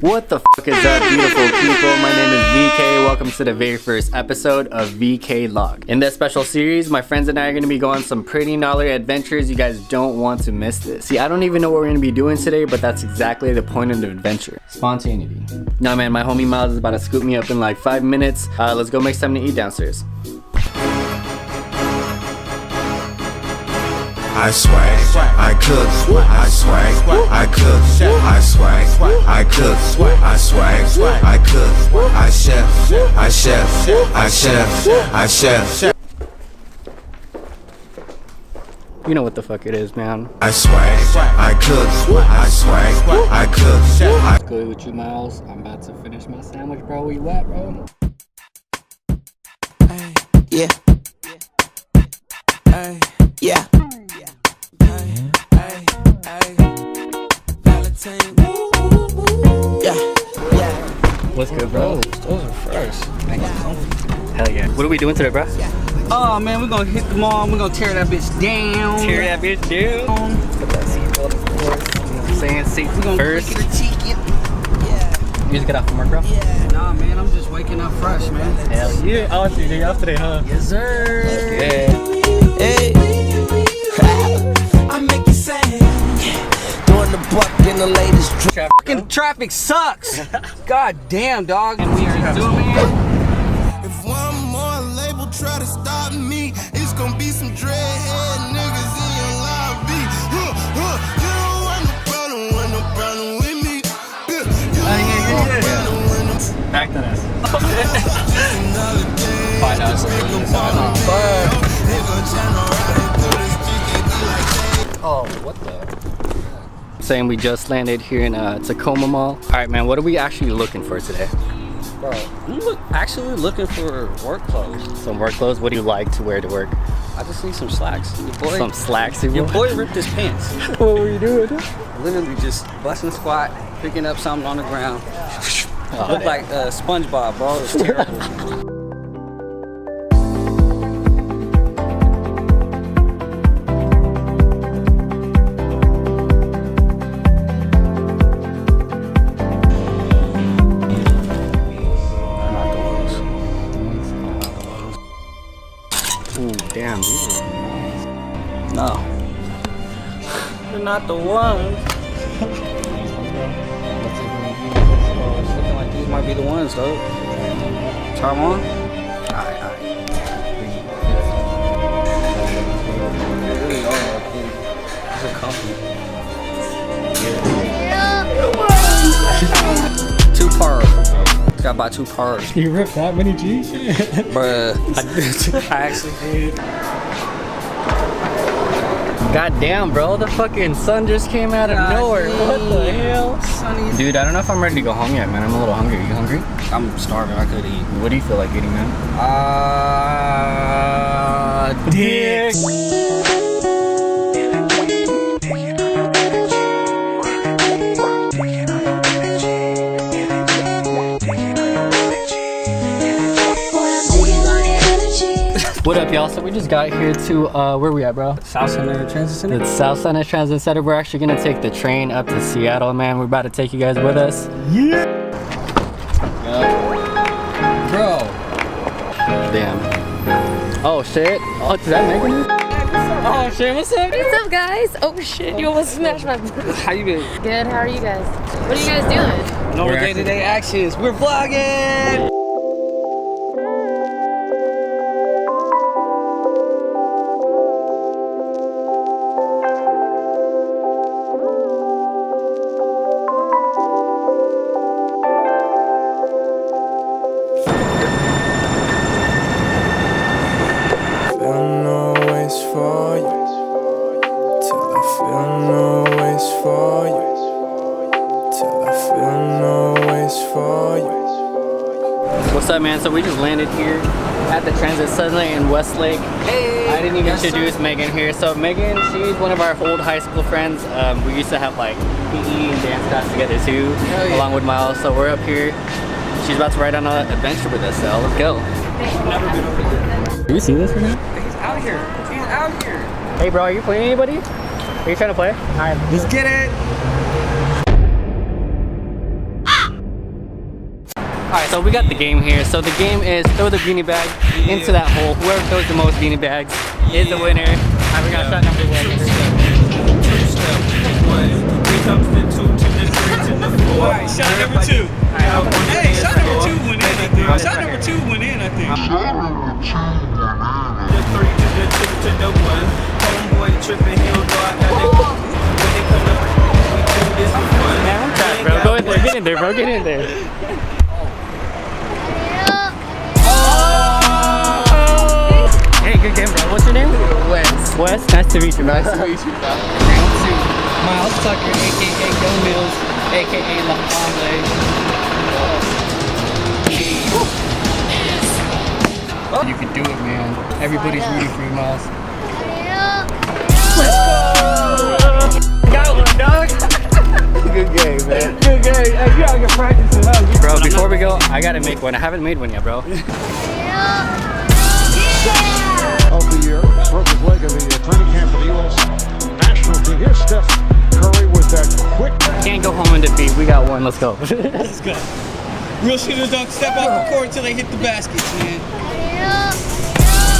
What the fuck is up, beautiful people? My name is VK. Welcome to the very first episode of vk.log. In this special series, my friends and I are going to be going on some pretty gnarly adventures. You guys don't want to miss this. See, I don't even know what we're going to be doing today, but that's exactly the point of the adventure. Spontaneity. Nah, man, my homie Miles is about to scoop me up in like 5 minutes. Let's go make something to eat downstairs. I swag, I cook, I swag, I cook, I swag, I cook, I swag, I cook, I chef, I chef, I chef, I chef. You know what the fuck it is, man. I swag, I cook, I swag, I cook. What's good with you, Miles? I'm about to finish my sandwich, bro. Where you at, bro? Yeah. Yeah. What's good, bro? Those are fresh. Hell yeah. What are we doing today, bro? Oh man, we're gonna hit the mall. We're gonna tear that bitch down. Tear that bitch down. Put that seatbelt, of course. You know what I'm saying? Safety We're gonna first. click the ticket. Yeah. You just get off from work, bro? Yeah. Nah, man, I'm just waking up fresh, man. Hell yeah. Oh, so you day off today, huh? Yes, sir. Yeah. Hey. I make you say. Doing the buck in the latest drip. Fucking traffic sucks. God damn, dog. And we are doing it. If one more label try to stop me, it's gonna be some dreadhead niggas in your lobby. You don't want no problem with me. Back to this. Oh, what the? Saying we just landed here in Tacoma Mall. All right, man, what are we actually looking for today? Bro, I'm actually looking for work clothes. Some work clothes? What do you like to wear to work? I just need some slacks. Some slacks. Your boy ripped his pants. What were you doing? Literally just busting a squat, picking up something on the ground. Looked like SpongeBob, bro. It was terrible. Ooh, damn, these are nice. No. They're not the ones. It's looking like these might be the ones, though. Try them on? Alright. They really are, I think. These are comfy. 2 pairs. Gotta buy 2 pairs. You ripped that many G's? Bruh. I actually did. God damn, bro, the fucking sun just came out of nowhere. What the hell? Sunny. Dude, I don't know if I'm ready to go home yet, man. I'm a little hungry. You hungry? I'm starving. I could eat. What do you feel like eating, man? Dick. What up, y'all? So we just got here to, where we at, bro? South Center Transit Center? It's South Center Transit Center. We're actually gonna take the train up to Seattle, man. We're about to take you guys with us. Yeah. Bro. Damn. Oh, shit. Oh, is that Megan? Oh, shit. What's up? What's up, guys? Oh shit, you almost smashed my. How you been? Good, how are you guys? What are you guys doing? No day-to-day actions. We're vlogging! Feel no ways for you, till I feel no ways for you, till I feel no ways for you. What's up, man? So we just landed here at the Transit Center in Westlake. Hey! I didn't even introduce Megan here. So Megan, she's one of our old high school friends. We used to have like PE and dance class together too, yeah. along with Miles. So we're up here. She's about to ride on an adventure with us, so let's go. Never been over here. Do you see this right now? He's out here. He's out here. Hey bro, are you playing anybody? Are you trying to play? Alright, Let's get it. Alright, so we got the game here. So the game is throw the beanie bag into that hole. Whoever throws the most beanie bags is the winner. Alright, we got shot number 1. Alright, shot number 2. Hey, shot number 2 went in, I think. Shot number 2 went in, I think. Bro, go in there, get in there, bro, get in there. Hey, good game, bro. What's your name? West. Wes, nice to meet you, bro. Nice to meet you, pal. Miles Tucker, aka Go Mills, aka La You can do it, man. Everybody's rooting for you, Miles. Let's go! Got one, dog. Good game, man. Good game. Hey, you gotta get practicing, huh? Bro, before we go, I gotta make one. I haven't made one yet, bro. Of the year, broke his leg in the training camp for the U.S. national team. Here's Steph Curry with that quick. Can't go home in defeat. We got one. Let's go. Let's go. Real shooters don't step off the court until they hit the baskets, man.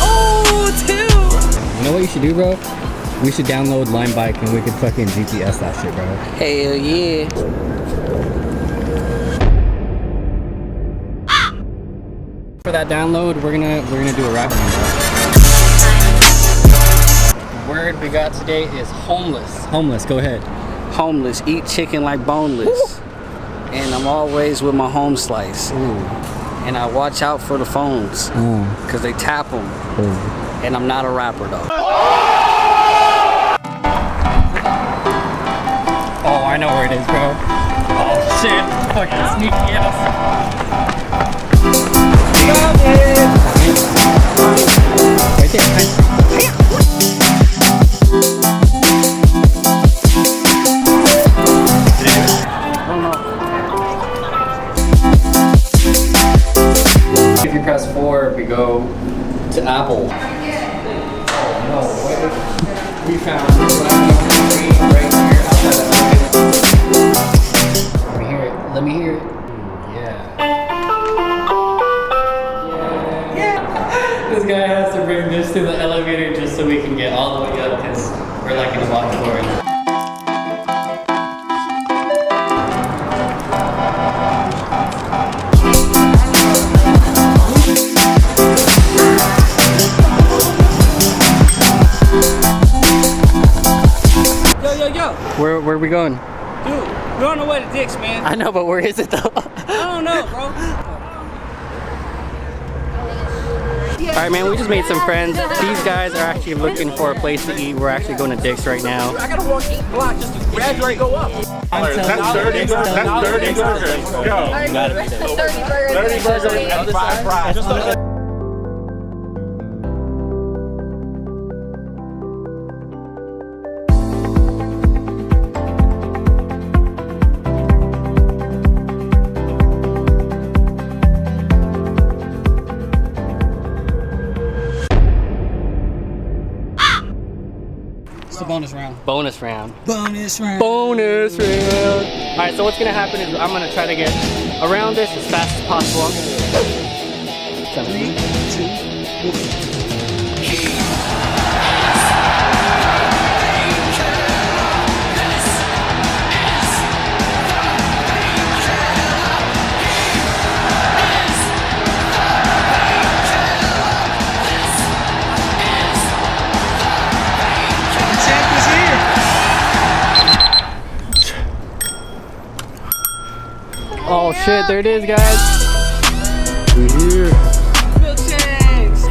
Oh, 2! You know what you should do, bro? We should download Limebike and we could fucking GPS that shit, bro. Hell yeah. For that download, we're gonna do a rap round, bro. The word we got today is homeless. Homeless, go ahead. Homeless, eat chicken like boneless. And I'm always with my home slice. Ooh. And I watch out for the phones. Cause they tap them. And I'm not a rapper though. Oh, I know where it is, bro. Oh shit, fucking sneaky ass. Right there. If you press 4, we go to Apple. Oh no, what? We found right here outside of Let me hear it. Let me hear it. Yeah. This guy has to bring this to the elevator just so we can get all the way up because we're like in a walk floor. Yo. Where are we going? Dude, we're on the way to Dick's, man. I know, but where is it though? I don't know, bro. Alright, man, we just made some friends. These guys are actually looking for a place to eat. We're actually going to Dick's right now. I gotta walk 8 blocks just to graduate go up. That's 30 burgers. Go. 30 burgers and 5 fries. It's the bonus round. Bonus round. Bonus round. Bonus round. Alright, so what's gonna happen is I'm gonna try to get around this as fast as possible. 3, 2, 1. Oh shit, there it is, guys. We're here. Milkshakes.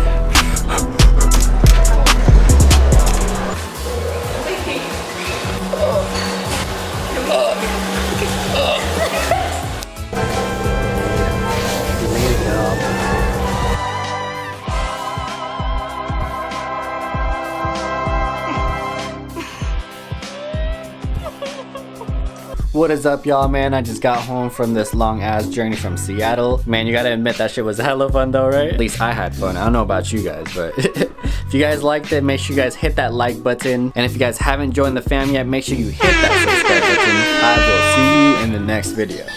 What is up, y'all, man? I just got home from this long ass journey from Seattle. Man, you gotta admit that shit was hella fun though, right? At least I had fun. I don't know about you guys, but if you guys liked it, make sure you guys hit that like button. And if you guys haven't joined the fam yet, make sure you hit that subscribe button. I will see you in the next video.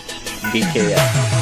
VKF.